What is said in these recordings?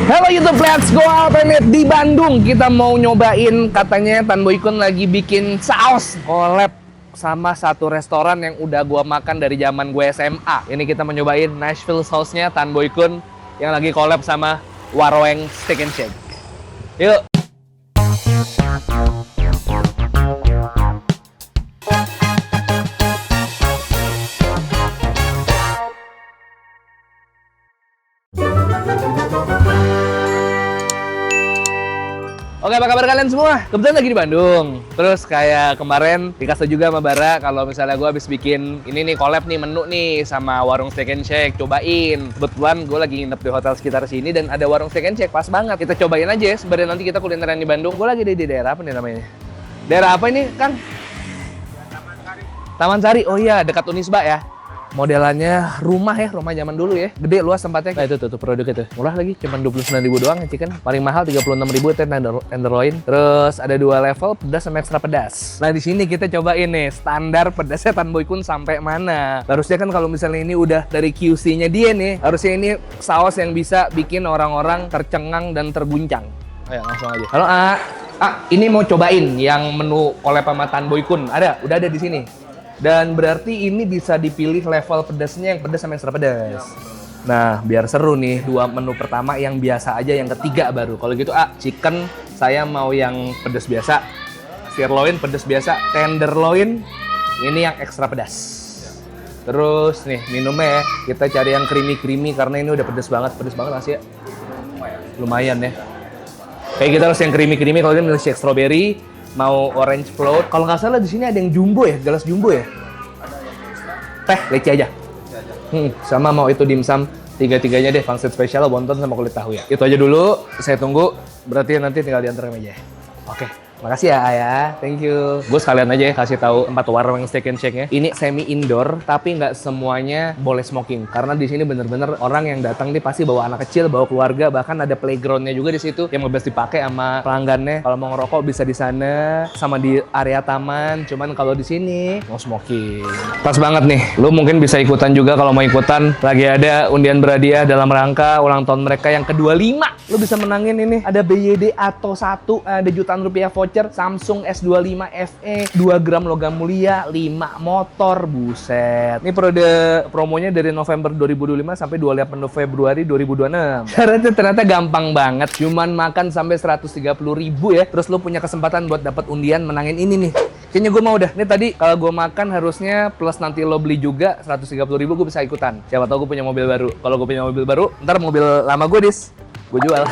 Halo YouTube, let's go Ultimate di Bandung. Kita mau nyobain, katanya Tan Boy Kun lagi bikin saus collab sama satu restoran yang udah gua makan dari zaman gue SMA. Ini kita mau nyobain Nashville sausnya Tan Boy Kun yang lagi collab sama Warung Steak and Shake. Yuk. Oke, apa kabar kalian semua? Kebetulan lagi di Bandung. Terus kayak kemarin dikasih juga sama Bara kalau misalnya gue habis bikin ini nih collab nih menu nih sama Warung Steak and Shake, cobain. Kebetulan gue lagi nginep di hotel sekitar sini dan ada Warung Steak and Shake, pas banget. Kita cobain aja ya, sebenarnya nanti kita kulineran di Bandung. Gue lagi di daerah apa nih namanya? Daerah apa ini, Kang? Taman Sari. Taman Sari. Oh iya, dekat Unisba ya. Modelannya rumah ya, rumah zaman dulu ya. Gede, luas tempatnya. Nah itu tuh produk itu. Murah lagi, cuma 29.000 doang ya chicken. Paling mahal 36.000 itu tenderloin. Terus ada 2 level, pedas sama ekstra pedas. Nah di sini kita cobain nih standar pedasnya Tan Boy Kun sampai mana. Harusnya kan kalau misalnya ini udah dari QC-nya dia nih, harusnya ini saus yang bisa bikin orang-orang tercengang dan terguncang. Ayo langsung aja. Halo ini mau cobain yang menu collab sama Tan Boy Kun. Udah ada di sini. Dan berarti ini bisa dipilih level pedasnya yang pedas sama ekstra pedas. Nah, biar seru nih, 2 menu pertama yang biasa aja, yang ketiga baru. Kalau gitu, chicken saya mau yang pedas biasa, sirloin pedas biasa, tenderloin ini yang ekstra pedas. Terus nih minumnya ya, kita cari yang creamy karena ini udah pedas banget nasi ya. Lumayan ya. Kayak kita harus yang creamy, kalau ini milkshake strawberry. Mau orange float. Kalau nggak salah di sini ada yang jumbo ya, gelas jumbo ya. Teh leci aja. Sama mau itu dimsum 3-3-nya deh, pangsit spesial, wonton sama kulit tahu ya. Itu aja dulu, saya tunggu. Berarti nanti tinggal diantar aja. Oke. Makasih ya Ayah, thank you. Gue sekalian aja ya kasih tahu 4 warung Steak and Shake-nya. Ini semi indoor, tapi nggak semuanya boleh smoking. Karena di sini bener-bener orang yang datang nih pasti bawa anak kecil, bawa keluarga, bahkan ada playgroundnya juga di situ yang bebas dipakai sama pelanggannya. Kalau mau ngerokok bisa di sana, sama di area taman. Cuman kalau di sini mau smoking. Pas banget nih, lu mungkin bisa ikutan juga kalau mau ikutan. Lagi ada undian berhadiah dalam rangka ulang tahun mereka yang ke-25. Lu bisa menangin ini. Ada BYD atau 1, ada jutaan rupiah voucher, Samsung S25 FE, 2 gram logam mulia, 5 motor, buset. Ini promonya dari November 2025 sampai 28 Februari 2026. Syaratnya ternyata gampang banget, cuman makan sampai 130.000 ya. Terus lu punya kesempatan buat dapat undian menangin ini nih. Kayaknya gue mau dah. Ini tadi kalau gue makan harusnya plus nanti lo beli juga 130.000 gue bisa ikutan. Siapa tahu gue punya mobil baru. Kalau gue punya mobil baru, ntar mobil lama gue gue jual.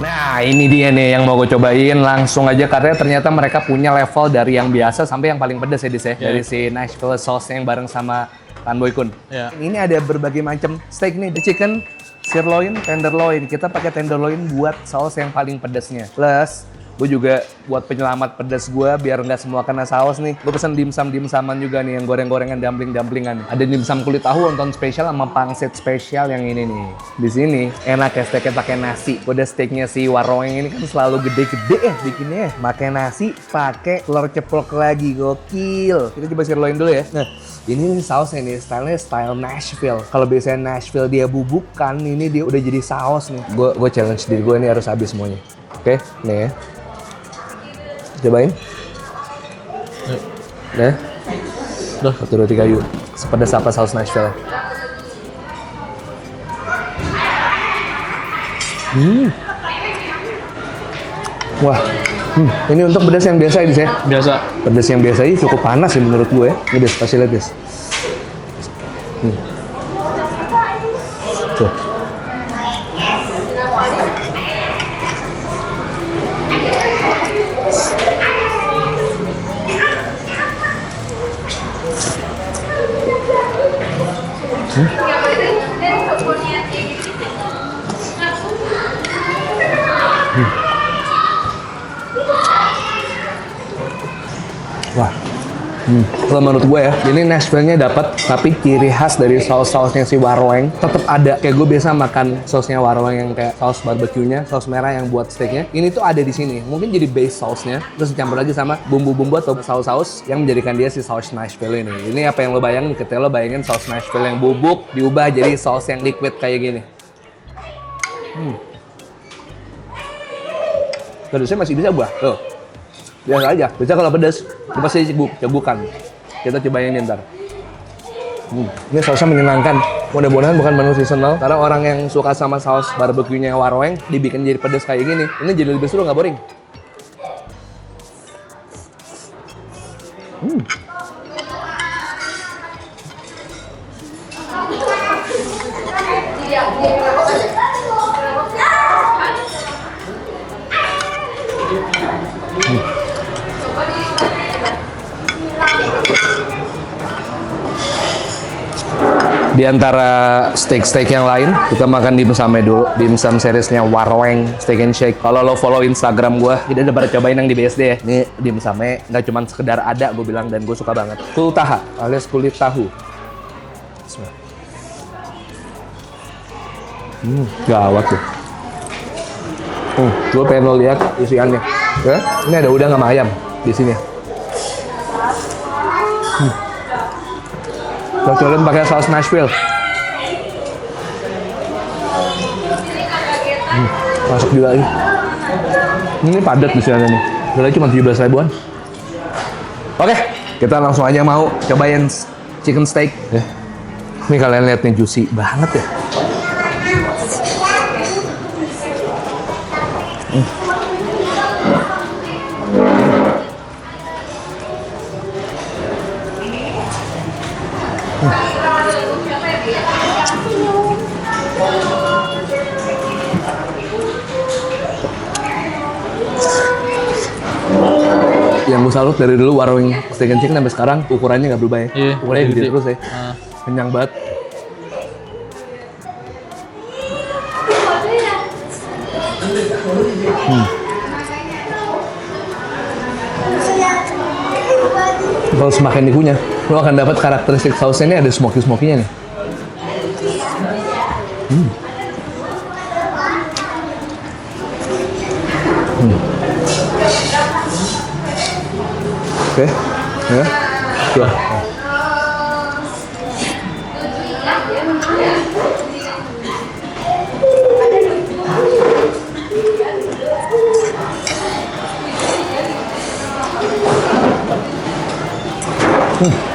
Nah ini dia nih yang mau gue cobain, langsung aja karena ternyata mereka punya level dari yang biasa sampai yang paling pedas ya Dis ya. Dari si Nashville sauce yang bareng sama Tan Boy Kun. Ini ada berbagai macam steak nih, the chicken, sirloin, tenderloin. Kita pakai tenderloin buat saus yang paling pedasnya. Plus gue juga buat penyelamat pedas gue biar nggak semua kena saus nih. Gue pesen dimsaman juga nih yang goreng-gorengan, dumpling-dumplingan. Ada dimsum kulit tahu wonton spesial sama pangsit spesial yang ini nih. Di sini enak ya steaknya pakai nasi. Udah steaknya si warung ini kan selalu gede-gede ya bikinnya ya. Pakai nasi, pakai telur ceplok lagi, gokil. Kita coba sirloin dulu ya. Nah, ini sausnya nih, style Nashville. Kalau biasanya Nashville dia bubukkan, ini dia udah jadi saus nih. Gue challenge diri gue ini harus habis semuanya. Oke, nih ya. Cobain. Nah. 1, 2, 3 yuk. Sepedas apa saus Nashville? Wah. Ini untuk pedas yang biasa ya, Biasa. Pedas yang biasa ini cukup panas sih menurut gue ya. Ini Des, kasih lihat Des. Tuh. Wah, Kalau menurut gue ya, ini Nashville-nya dapat, tapi ciri khas dari saus-sausnya si warweng tetap ada. Kayak gue biasa makan sausnya warweng yang kayak saus barbecue-nya, saus merah yang buat steaknya. Ini tuh ada di sini. Mungkin jadi base sausnya, terus dicampur lagi sama bumbu-bumbu atau saus-saus yang menjadikan dia si saus Nashville ini. Ini apa yang lo bayangin ketika lo bayangin saus Nashville yang bubuk diubah jadi saus yang liquid kayak gini. Pedasnya masih bisa buah. Tuh. Biasa aja. Bisa kalau pedas, itu pasti cegukan. Kita cobain ini ntar. Ini sausnya menyenangkan. Mudah-mudahan bukan menu seasonal. Karena orang yang suka sama saus barbecue-nya warweng, dibikin jadi pedas kayak gini. Ini jadi lebih seru, nggak boring. Di antara steak-steak yang lain, kita makan dimsumnya dulu. Dimsum seriesnya Warweng Steak and Shake. Kalau lo follow Instagram gue, kita udah pada cobain yang di BSD ya. Ini dimsumnya nggak cuma sekedar ada, gue bilang, dan gue suka banget. Kultaha, alias kulit tahu. Gawat tuh. Gue pengen lo lihat isiannya. Ya, ini ada udang sama ayam di sini. Cocolan pakai saus Nashville. Masuk juga lagi. Ini padat di sini nih. Harganya cuma 17 ribuan. Oke, kita langsung aja mau cobain chicken steak. Ini kalian lihat nih, juicy banget ya. Yang gue salut dari dulu Warweng Steak and Chicken sampai sekarang ukurannya nggak berubah ya. Iya, ukurannya gede terus ya. Kenyang banget. Kalau semakin dikunyah, lo akan dapat karakteristik sausnya ini ada smoky-smokinya nih. Oke, ya, tuh.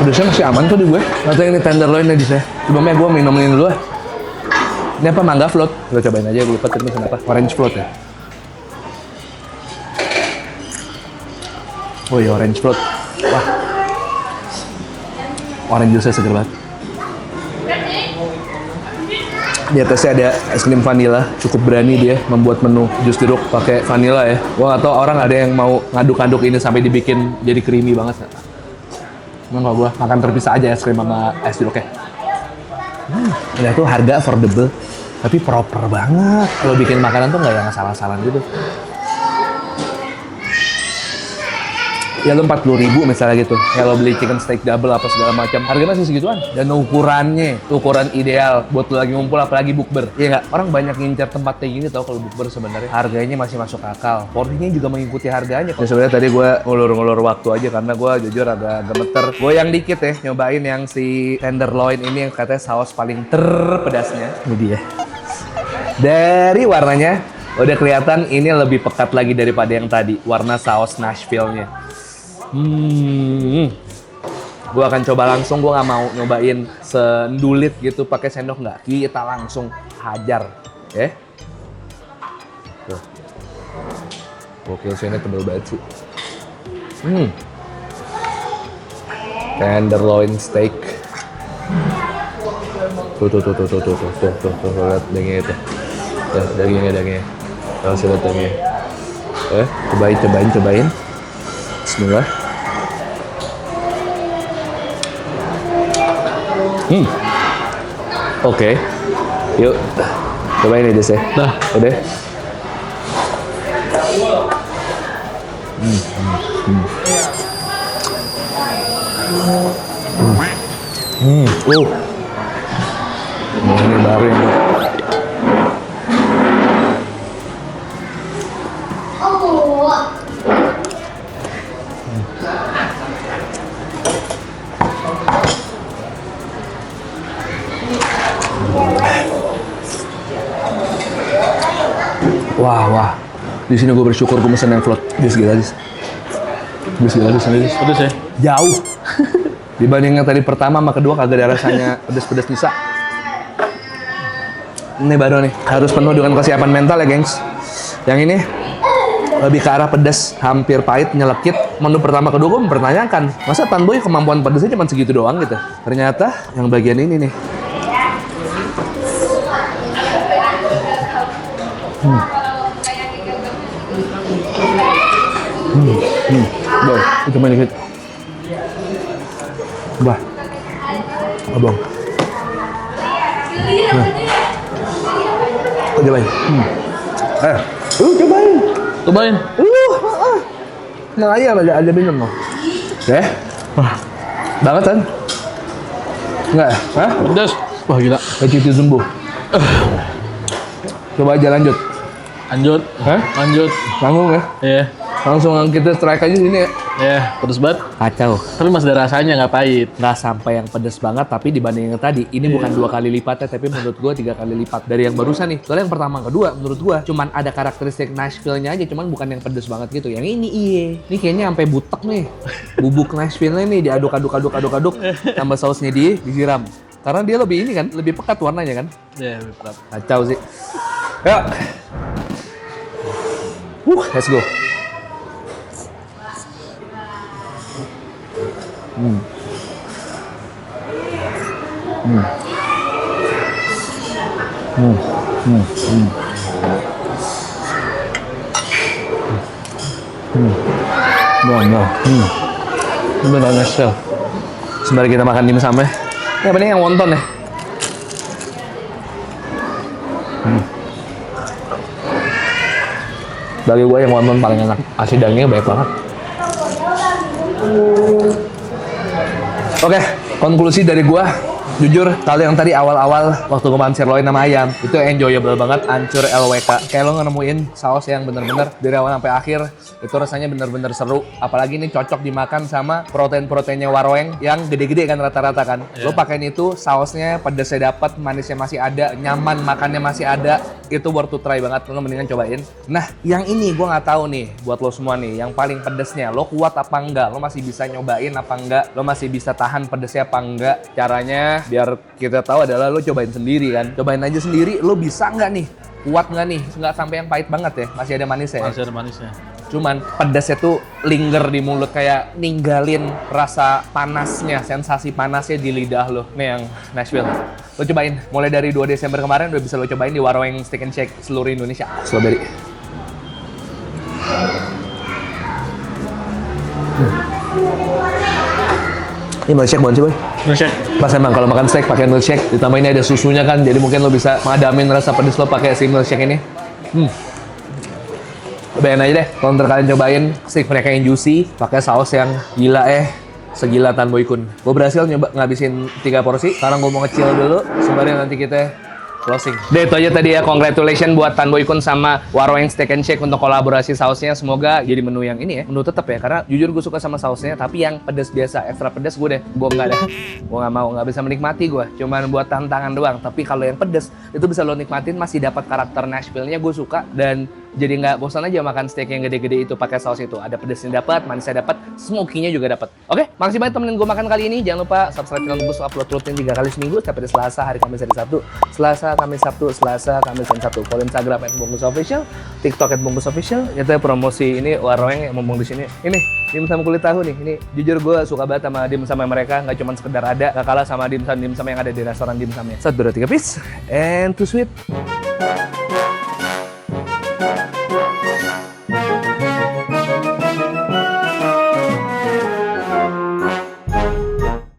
Pedasnya masih aman tuh di gue. Atau ini tenderloin nih di saya. Sebelumnya gue minumin dulu. Ini apa, mangga float? Gue cobain aja, gue lupa tadi kenapa. Orange float ya. Oh iya, orange float. Wah. Orange juice-nya seger banget. Di atasnya ada es krim vanilla. Cukup berani dia membuat menu jus jeruk pakai vanilla ya. Gua nggak tahu orang ada yang mau ngaduk-aduk ini sampai dibikin jadi creamy banget. Emang kalau gua makan terpisah aja es krim sama es jeruknya. Udah tuh harga affordable, tapi proper banget. Kalau bikin makanan tuh nggak yang salah-salah gitu. Ya lo 40.000 misalnya gitu. Ya lo beli chicken steak double apa segala macam, harganya masih segituan. Dan ukurannya, ukuran ideal buat lo lagi ngumpul apalagi bukber. Iya nggak? Orang banyak ngincar tempat kayak gini tau kalau bukber sebenarnya. Harganya masih masuk akal. Porsinya juga mengikuti harganya. Ya sebenarnya tadi gue ngulur-ngulur waktu aja karena gue jujur agak gemeter. Gue yang dikit ya nyobain yang si tenderloin ini yang katanya saus paling terpedasnya. Ini dia. Dari warnanya udah kelihatan ini lebih pekat lagi daripada yang tadi. Warna saus Nashville-nya. Gue akan coba langsung, gue nggak mau nyobain sendulit gitu pakai sendok, nggak. Kita langsung hajar, ya. Tuh. Gokil sih, ini tebel banget sih. Tenderloin steak. Tuh, lihat dagingnya itu. Tuh, dagingnya. Kalau lihat dagingnya. Cobain. Bismillah. Oke. Yuk. Cobain aja sih. Nah, udah. Ini baru ini. Wah. Di sini gue bersyukur gue mesen yang float. Dis gila sendiri. Pedes ya? Jauh. Dibanding yang tadi pertama sama kedua kagak ada rasanya pedes-pedes bisa. Ini baru nih, harus penuh dengan kesiapan mental ya, gengs. Yang ini lebih ke arah pedas, hampir pahit, nyelekit. Menu pertama kedua gue mempertanyakan, masa Tanboy kemampuan pedesnya cuma segitu doang gitu? Ternyata yang bagian ini nih. Boy, itu main dikit. Bah. Abang. Nah. Cobain. Cobain. Nah aja ada minum loh. Wah. Banget kan? Enggak ya? Hah? Pedes. Wah gila. Kayak cuci sembuh. Coba aja lanjut. Hah? Lanjut. Tanggung ya? Iya. Langsung kita strike aja sini ya. Iya, pedes banget. Kacau. Tapi masih ada rasanya, nggak pahit. Nggak sampai yang pedes banget, tapi dibanding yang tadi, ini bukan 2 kali lipatnya, tapi menurut gua 3 kali lipat dari yang barusan nih. Soalnya yang pertama, kedua, menurut gua cuman ada karakteristik Nashville-nya aja, cuman bukan yang pedes banget gitu. Yang ini ini kayaknya sampai butek nih. Bubuk Nashville-nya nih diaduk-aduk, tambah sausnya disiram. Karena dia lebih ini kan, lebih pekat warnanya kan. Iya, lebih pekat. Kacau sih. Yuk. Let's go. Ini benar Nashville. Sembari kita makan dimsum ya. Ini apa nih yang wonton ya? Bagi gue yang wonton paling enak. Asli dagingnya banyak banget. Oke, konklusi dari gua, jujur kalau yang tadi awal-awal waktu gue makan sirloin sama ayam itu enjoyable banget, hancur LWK. Kayak lo nemuin saus yang bener-bener dari awal sampai akhir itu rasanya bener-bener seru. Apalagi ini cocok dimakan sama protein-proteinnya Waroeng yang gede-gede kan rata-rata kan. Lo pakein itu, sausnya pedesnya dapat, manisnya masih ada, nyaman makannya masih ada. Itu worth to try banget, lo mendingan cobain. Nah, yang ini gue nggak tahu nih buat lo semua nih, yang paling pedesnya lo kuat apa enggak? Lo masih bisa nyobain apa enggak? Lo masih bisa tahan pedesnya apa enggak? Caranya biar kita tahu adalah lo cobain sendiri kan. Cobain aja sendiri, lo bisa nggak nih? Kuat nggak nih? Nggak sampai yang pahit banget ya? Masih ada manisnya ya? Masih ada manisnya. Cuman pedesnya tuh linger di mulut, kayak ninggalin rasa panasnya, sensasi panasnya di lidah lo. Nih yang Nashville. Lo cobain, mulai dari 2 Desember kemarin udah bisa lo cobain di Waroeng Steak and Shake seluruh Indonesia. Strawberry. Ini milkshake bukan sih, Boy? Milkshake. Pas emang kalau makan steak pakai milkshake, ditambah ini ada susunya kan, jadi mungkin lo bisa madamin rasa pedes lo pakai si milkshake ini. Cobain aja deh, kalau ntar kalian cobain steak mereka yang juicy, pakai saus yang gila segila Tanboy Kun. Gue berhasil nyoba ngabisin 3 porsi, sekarang gue mau ngecil dulu, sembari nanti kita closing. Deh, itu aja tadi ya. Congratulations buat Tanboy Kun sama Waroeng Steak and Shake untuk kolaborasi sausnya. Semoga jadi menu yang ini ya, menu tetap ya. Karena jujur gue suka sama sausnya, tapi yang pedas biasa, ekstra pedas gue nggak ada. Gue nggak mau, nggak bisa menikmati gue. Cuman buat tantangan doang. Tapi kalau yang pedas itu bisa lo nikmatin, masih dapat karakter Nashville-nya gue suka, dan jadi nggak bosan aja makan steak yang gede-gede itu pakai saus itu. Ada pedesnya dapat, manisnya dapat, smoky-nya juga dapat. Oke, makasih banget temenin gue makan kali ini. Jangan lupa subscribe channel gue, upload rutin 3 kali seminggu, setiap hari Selasa, hari Kamis, hari Sabtu. Selasa, Kamis, Sabtu, Selasa, Kamis, dan Sabtu. Follow Instagram @bungkusofficial, TikTok @bungkusofficial. Itu promosi ini Waroeng yang ngomong di sini. Ini dimsum kulit tahu nih. Ini jujur gue suka banget sama dimsum mereka. Nggak cuma sekedar ada, nggak kalah sama dimsum yang ada di restoran dimsumnya. 1, 2, 3, peace and too sweet.